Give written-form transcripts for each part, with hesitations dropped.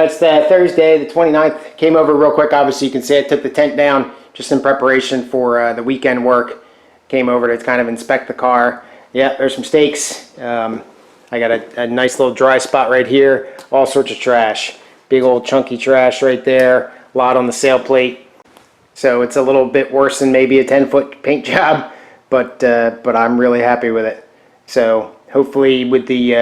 That's the Thursday, the 29th. Came over real quick. Obviously, you can see I took the tent down just in preparation for the weekend work. Came over to kind of inspect the car. Yeah, there's some stakes. I got a nice little dry spot right here. All sorts of trash. Big old chunky trash right there. A lot on the sail plate. So it's a little bit worse than maybe a 10-foot paint job, but I'm really happy with it. So hopefully with the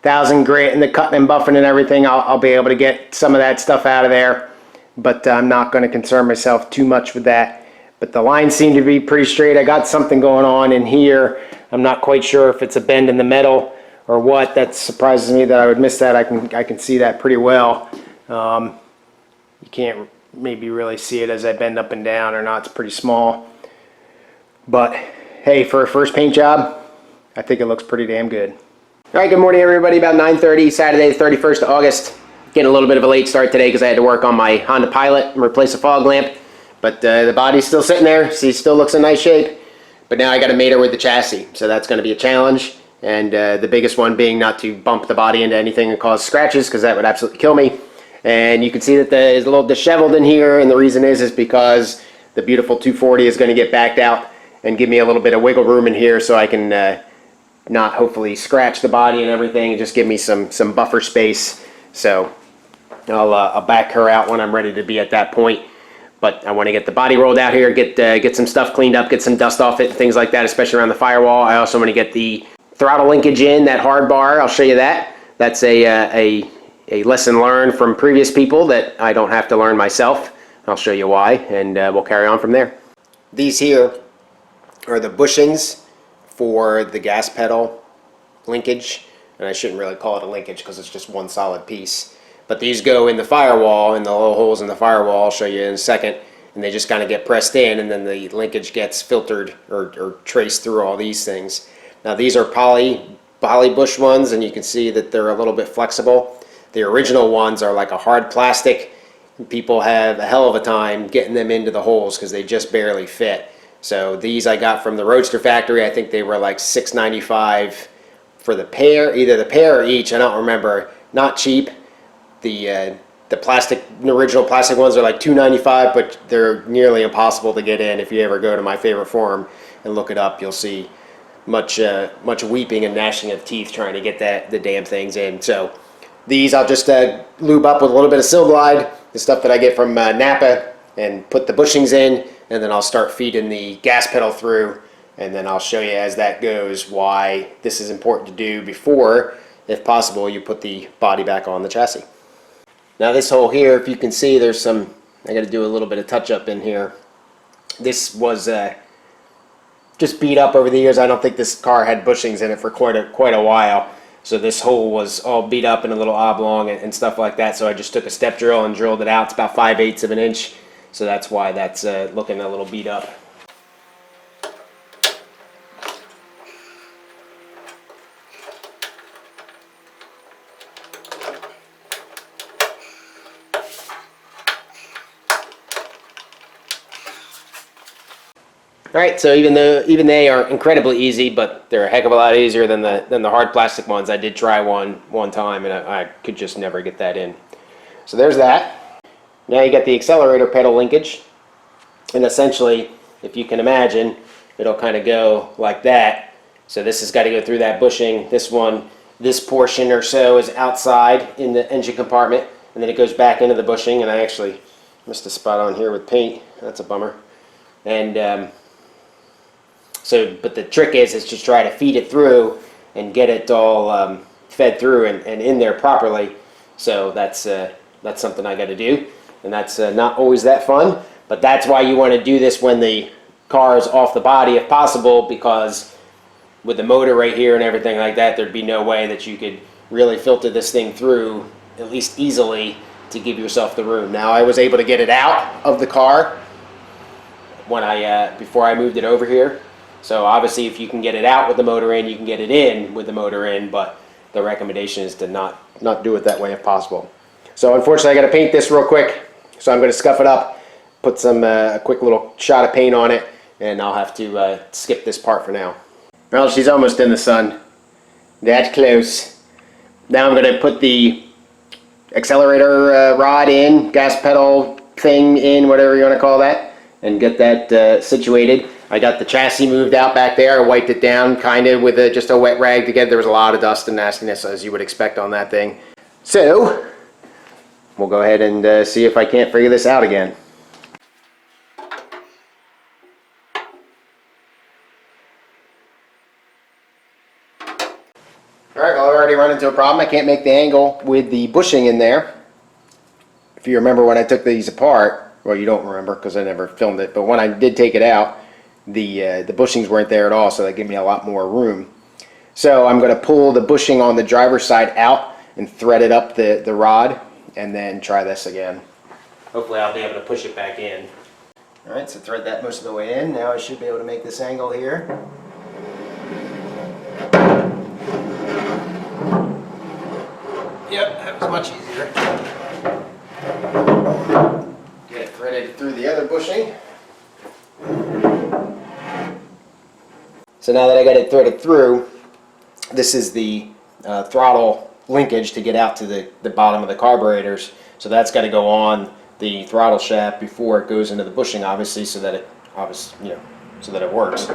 1,000 grit and the cutting and buffing and everything, I'll be able to get some of that stuff out of there. But I'm not going to concern myself too much with that. But the lines seem to be pretty straight. I got something going on in here. I'm not quite sure if it's a bend in the metal or what. That surprises me that I would miss that. I can see that pretty well. You can't maybe really see it as I bend up and down or not. It's pretty small. But hey, for a first paint job, I think it looks pretty damn good. All right, good morning everybody. About 9:30, Saturday the 31st of August. Getting a little bit of a late start today because I had to work on my Honda Pilot and replace a fog lamp. But the body's still sitting there. See, still looks in nice shape. But now I got to mate her with the chassis. So that's going to be a challenge. And the biggest one being not to bump the body into anything and cause scratches, because that would absolutely kill me. And you can see that it's a little disheveled in here. And the reason is because the beautiful 240 is going to get backed out and give me a little bit of wiggle room in here so I can not hopefully scratch the body and everything, and just give me some buffer space. So I'll back her out when I'm ready to be at that point. But I want to get the body rolled out here, get some stuff cleaned up, get some dust off it, and things like that, especially around the firewall. I also want to get the throttle linkage in, that hard bar. I'll show you that. That's a lesson learned from previous people that I don't have to learn myself. I'll show you why, and we'll carry on from there. These here are the bushings for the gas pedal linkage, and I shouldn't really call it a linkage because it's just one solid piece. But these go in the firewall, in the little holes in the firewall. I'll show you in a second, and they just kind of get pressed in, and then the linkage gets filtered or traced through all these things. Now these are poly bush ones, and you can see that they're a little bit flexible. The original ones are like a hard plastic. People have a hell of a time getting them into the holes because they just barely fit. So these I got from the Roadster factory. I think they were like $6.95 for the pair, either the pair or each. I don't remember. Not cheap. The original plastic ones are like $2.95, but they're nearly impossible to get in. If you ever go to my favorite forum and look it up, you'll see much weeping and gnashing of teeth trying to get the damn things in. So these I'll just lube up with a little bit of Sil Glide, the stuff that I get from Napa, and put the bushings in, and then I'll start feeding the gas pedal through, and then I'll show you as that goes why this is important to do before, if possible, you put the body back on the chassis. Now this hole here, if you can see, there's some, I got to do a little bit of touch up in here. This was just beat up over the years. I don't think this car had bushings in it for quite a while. So this hole was all beat up and a little oblong and stuff like that. So I just took a step drill and drilled it out. It's about 5/8 of an inch. So that's why that's looking a little beat up. Alright, so even they are incredibly easy, but they're a heck of a lot easier than the hard plastic ones. I did try one time, and I could just never get that in. So there's that. Now you got the accelerator pedal linkage, and essentially, if you can imagine, it'll kind of go like that. So this has got to go through that bushing. This portion or so is outside in the engine compartment, and then it goes back into the bushing. And I actually missed a spot on here with paint. That's a bummer. And but the trick is just try to feed it through and get it all fed through and in there properly. So that's something I got to do, and that's not always that fun. But that's why you want to do this when the car is off the body, if possible, because with the motor right here and everything like that, there'd be no way that you could really filter this thing through, at least easily, to give yourself the room. Now I was able to get it out of the car when before I moved it over here. So obviously if you can get it out with the motor in, you can get it in with the motor in, but the recommendation is to not do it that way if possible. So unfortunately I got to paint this real quick, so I'm going to scuff it up, put some a quick little shot of paint on it, and I'll have to skip this part for now. Well, she's almost in the sun. That close. Now I'm going to put the accelerator rod in, gas pedal thing in, whatever you want to call that, and get that situated. I got the chassis moved out back there. I wiped it down kind of with just a wet rag to get. There was a lot of dust and nastiness, as you would expect on that thing. So we'll go ahead and see if I can't figure this out again. Alright, well, I've already run into a problem. I can't make the angle with the bushing in there. If you remember when I took these apart, well, you don't remember because I never filmed it, but when I did take it out, the bushings weren't there at all, so that gave me a lot more room. So I'm going to pull the bushing on the driver's side out and thread it up the rod, and then try this again. Hopefully I'll be able to push it back in. Alright, so thread that most of the way in. Now I should be able to make this angle here. Yep, that was much easier. Get it threaded through the other bushing. So now that I got it threaded through, this is the throttle linkage to get out to the bottom of the carburetors. So that's got to go on the throttle shaft before it goes into the bushing, obviously, so that it works.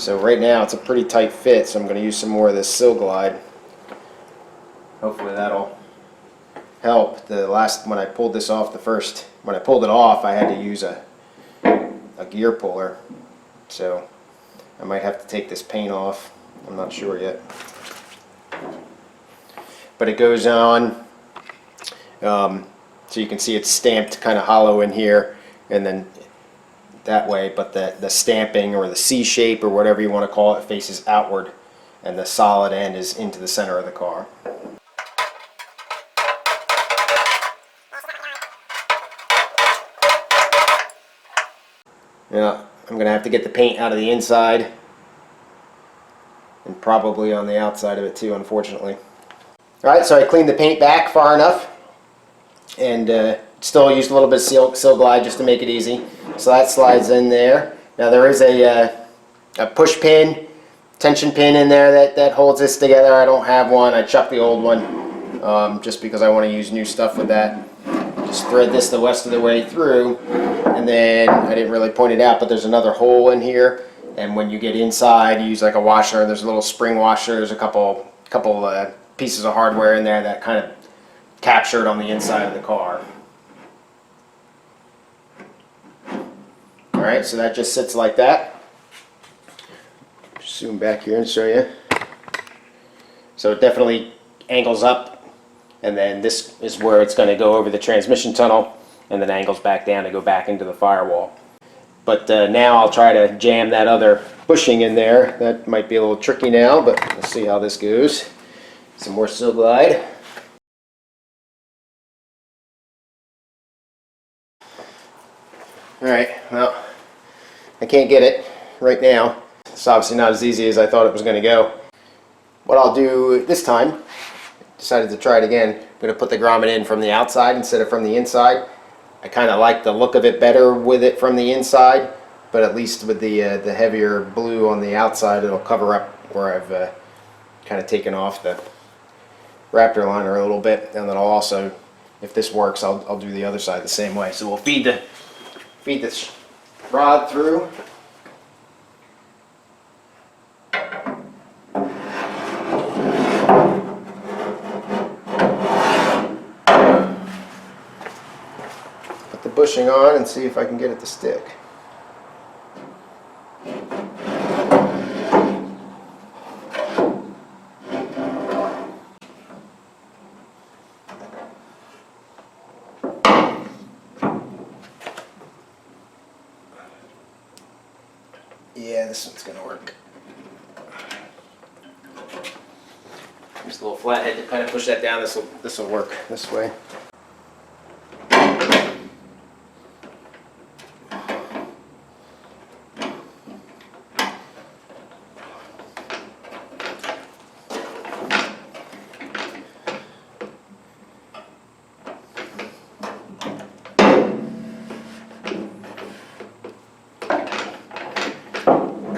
So right now it's a pretty tight fit, so I'm going to use some more of this Silglide. Hopefully that'll help. When I pulled this off when I pulled it off, I had to use a gear puller. So I might have to take this paint off. I'm not sure yet. But it goes on, so you can see it's stamped kind of hollow in here, and then that way, but the stamping or the C shape or whatever you want to call it faces outward, and the solid end is into the center of the car. Yeah, I'm going to have to get the paint out of the inside and probably on the outside of it too, unfortunately. Alright, so I cleaned the paint back far enough and still used a little bit of Silglide just to make it easy. So that slides in there. Now there is a push pin, tension pin in there that holds this together. I don't have one. I chucked the old one just because I want to use new stuff with that. Just thread this the rest of the way through, and then I didn't really point it out, but there's another hole in here, and when you get inside you use like a washer. There's a little spring washer. There's a couple pieces of hardware in there that kind of captured on the inside of the car. Alright, so that just sits like that. Zoom back here and show you. So it definitely angles up, and then this is where it's going to go over the transmission tunnel, and then angles back down to go back into the firewall. But now I'll try to jam that other bushing in there. That might be a little tricky now, but we'll see how this goes. Some more Silglide. Alright, well, I can't get it right now. It's obviously not as easy as I thought it was going to go. What I'll do this time, decided to try it again, I'm going to put the grommet in from the outside instead of from the inside. I kind of like the look of it better with it from the inside, but at least with the heavier blue on the outside, it'll cover up where I've kind of taken off the Raptor liner a little bit. And then I'll also, if this works, I'll do the other side the same way. So we'll feed the rod through. Put the bushing on and see if I can get it to stick. Yeah, this one's going to work. Just a little flathead to kind of push that down. This will work this way.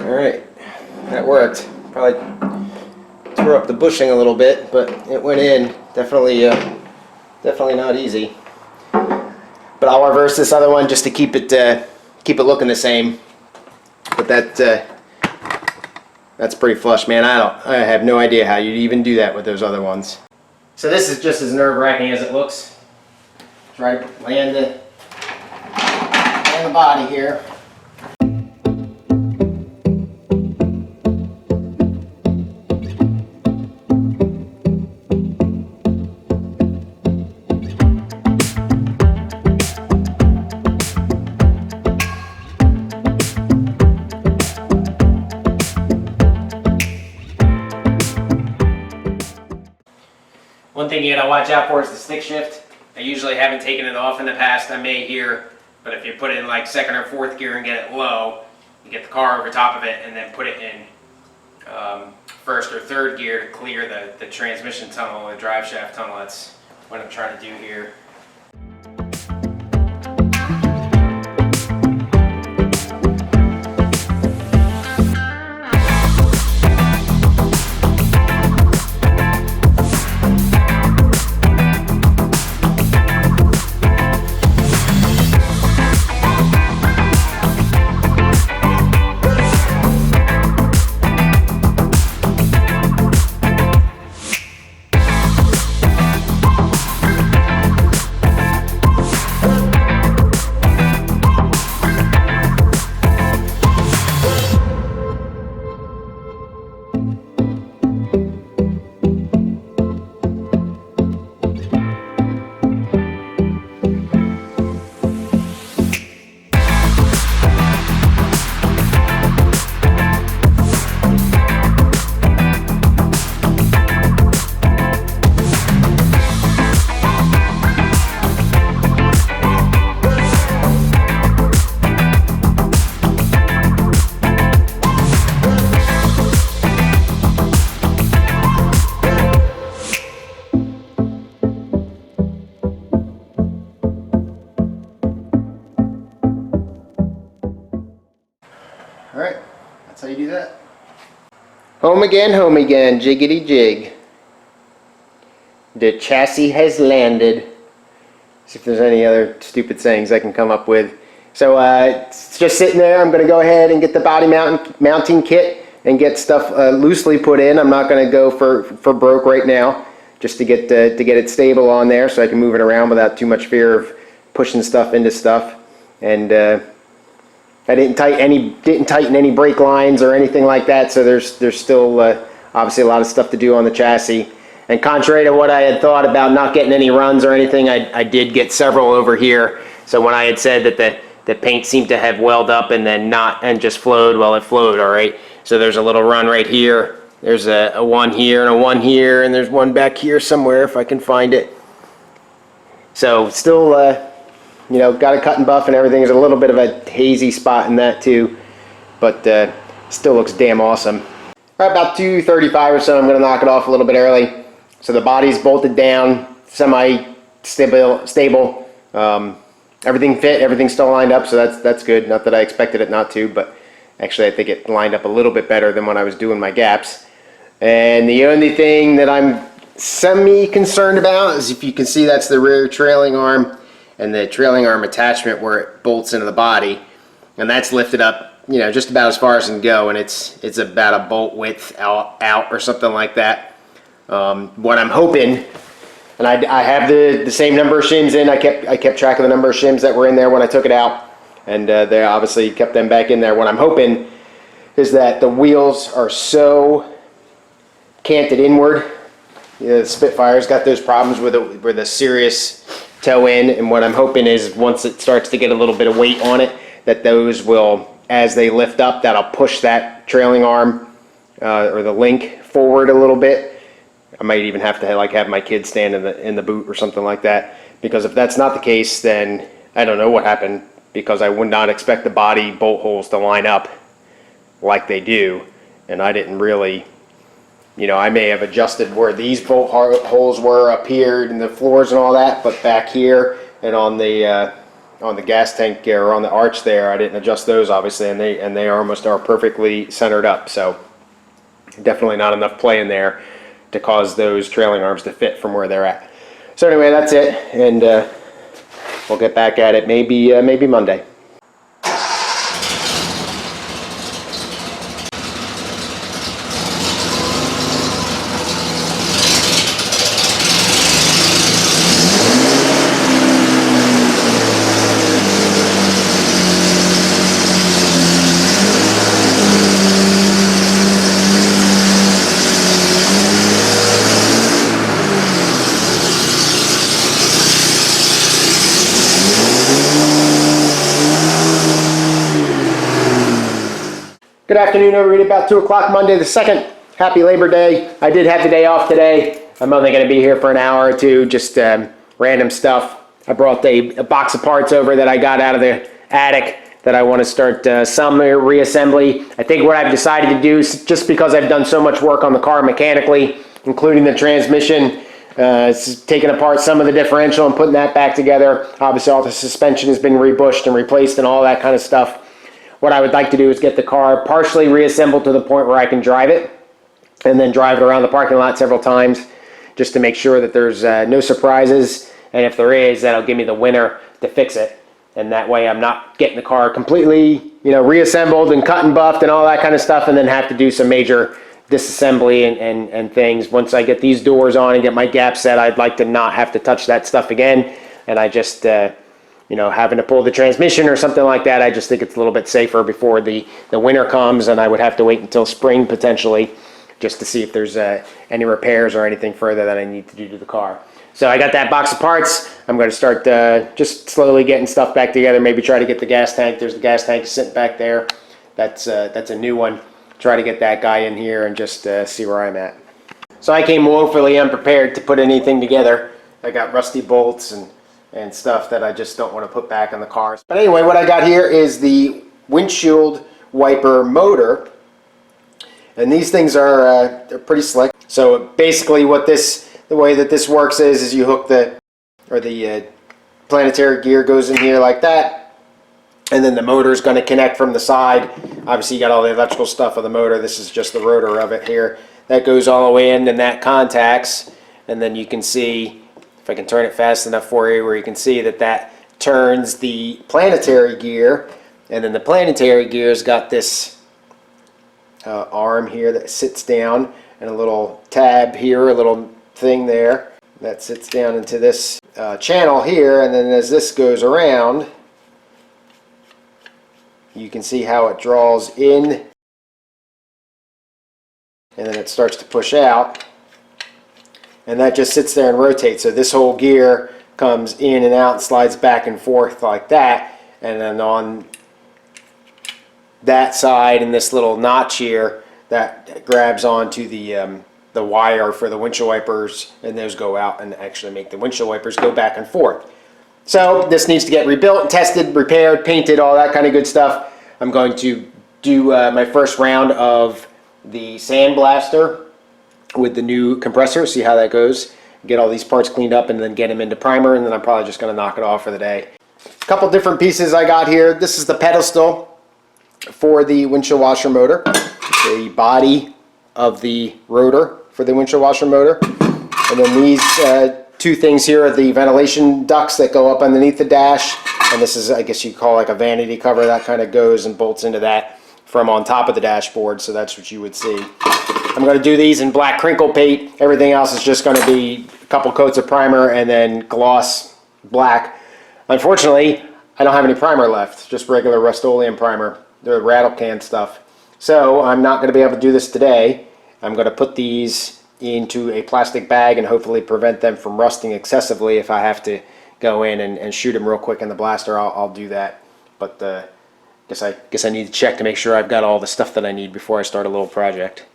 Alright, that worked. Probably tore up the bushing a little bit, but it went in. Definitely Definitely not easy. But I'll reverse this other one just to keep it looking the same. But that's pretty flush, man. I have no idea how you'd even do that with those other ones. So this is just as nerve-wracking as it looks. Try to land the body here. One thing you gotta watch out for is the stick shift. I usually haven't taken it off in the past. I may here, but if you put it in like second or fourth gear and get it low, you get the car over top of it and then put it in first or third gear to clear the transmission tunnel or the drive shaft tunnel. That's what I'm trying to do here. Alright, that's how you do that. Home again, jiggity jig. The chassis has landed. See if there's any other stupid sayings I can come up with. So it's just sitting there. I'm going to go ahead and get the body mounting kit and get stuff loosely put in. I'm not going to go for broke right now, just to get it stable on there so I can move it around without too much fear of pushing stuff into stuff. And I didn't tighten any brake lines or anything like that, so there's still obviously a lot of stuff to do on the chassis. And contrary to what I had thought about not getting any runs or anything, I did get several over here. So when I had said that the paint seemed to have welled up and then just flowed, well, it flowed, all right. So there's a little run right here. There's a one here and a one here, and there's one back here somewhere if I can find it. So still, you know, got a cut and buff and everything. There's a little bit of a hazy spot in that too, but still looks damn awesome. Right about 2:35 or so, I'm going to knock it off a little bit early. So the body's bolted down, semi-stable. Everything fit, everything's still lined up, so that's good. Not that I expected it not to, but actually I think it lined up a little bit better than when I was doing my gaps. And the only thing that I'm semi-concerned about is, if you can see, that's the rear trailing arm and the trailing arm attachment where it bolts into the body, and that's lifted up, you know, just about as far as it can go, and it's about a bolt width out or something like that. What I'm hoping, and I have the same number of shims in. I kept track of the number of shims that were in there when I took it out, and they obviously kept them back in there. What I'm hoping is that the wheels are so canted inward. You know, the Spitfire's got those problems with a serious toe in, and what I'm hoping is once it starts to get a little bit of weight on it, that those will, as they lift up, that'll push that trailing arm or the link forward a little bit. I might even have to have my kid stand in the boot or something like that, because if that's not the case, then I don't know what happened, because I would not expect the body bolt holes to line up like they do, and I didn't really, you know, I may have adjusted where these bolt holes were up here in the floors and all that, but back here and on the gas tank or on the arch there, I didn't adjust those obviously, and they almost are perfectly centered up. So definitely not enough play in there to cause those trailing arms to fit from where they're at. So anyway, that's it, and we'll get back at it maybe Monday. Good afternoon, everybody. About 2 o'clock Monday the 2nd. Happy Labor Day. I did have the day off today. I'm only going to be here for an hour or two, just random stuff. I brought a box of parts over that I got out of the attic that I want to start some reassembly. I think what I've decided to do, just because I've done so much work on the car mechanically, including the transmission, taking apart some of the differential and putting that back together. Obviously, all the suspension has been rebushed and replaced and all that kind of stuff. What I would like to do is get the car partially reassembled to the point where I can drive it and then drive it around the parking lot several times just to make sure that there's no surprises. And if there is, that'll give me the winner to fix it. And that way I'm not getting the car completely, reassembled and cut and buffed and all that kind of stuff and then have to do some major disassembly and things. Once I get these doors on and get my gap set, I'd like to not have to touch that stuff again. And I just... having to pull the transmission or something like that, I just think it's a little bit safer before the winter comes, and I would have to wait until spring potentially just to see if there's any repairs or anything further that I need to do to the car. So I got that box of parts. I'm going to start just slowly getting stuff back together, maybe try to get the gas tank. There's the gas tank sitting back there. That's a new one. Try to get that guy in here and just see where I'm at. So I came woefully unprepared to put anything together. I got rusty bolts and stuff that I just don't want to put back on the cars. But anyway, what I got here is the windshield wiper motor, and these things are they're pretty slick. So basically, the way that this works is you hook the planetary gear goes in here like that, and then the motor is going to connect from the side. Obviously, you got all the electrical stuff of the motor. This is just the rotor of it here. That goes all the way in, and that contacts, and then you can see. If I can turn it fast enough for you where you can see that turns the planetary gear, and then the planetary gear's got this arm here that sits down and a little tab here, a little thing there that sits down into this channel here, and then as this goes around you can see how it draws in and then it starts to push out. And that just sits there and rotates. So this whole gear comes in and out, slides back and forth like that. And then on that side and this little notch here, that grabs onto the wire for the windshield wipers, and those go out and actually make the windshield wipers go back and forth. So this needs to get rebuilt, tested, repaired, painted, all that kind of good stuff. I'm going to do my first round of the sandblaster with the new compressor, see how that goes, get all these parts cleaned up and then get them into primer, and then I'm probably just going to knock it off for the day. A couple different pieces I got here. This is the pedestal for the windshield washer motor, the body of the rotor for the windshield washer motor, and then these two things here are the ventilation ducts that go up underneath the dash, and this is, I guess you call like a vanity cover that kind of goes and bolts into that from on top of the dashboard, so that's what you would see. I'm going to do these in black crinkle paint. Everything else is just going to be a couple coats of primer and then gloss black. Unfortunately, I don't have any primer left, just regular Rust-Oleum primer, the rattle can stuff. So I'm not going to be able to do this today. I'm going to put these into a plastic bag and hopefully prevent them from rusting excessively. If I have to go in and shoot them real quick in the blaster, I'll do that. But guess I need to check to make sure I've got all the stuff that I need before I start a little project.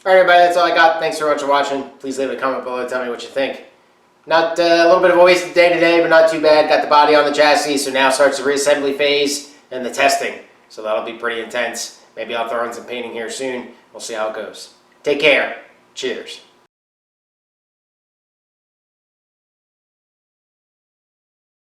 Alright everybody, that's all I got. Thanks very much for watching. Please leave a comment below, tell me what you think. Not a little bit of a wasted day today, but not too bad. Got the body on the chassis, so now starts the reassembly phase and the testing. So that'll be pretty intense. Maybe I'll throw in some painting here soon. We'll see how it goes. Take care. Cheers.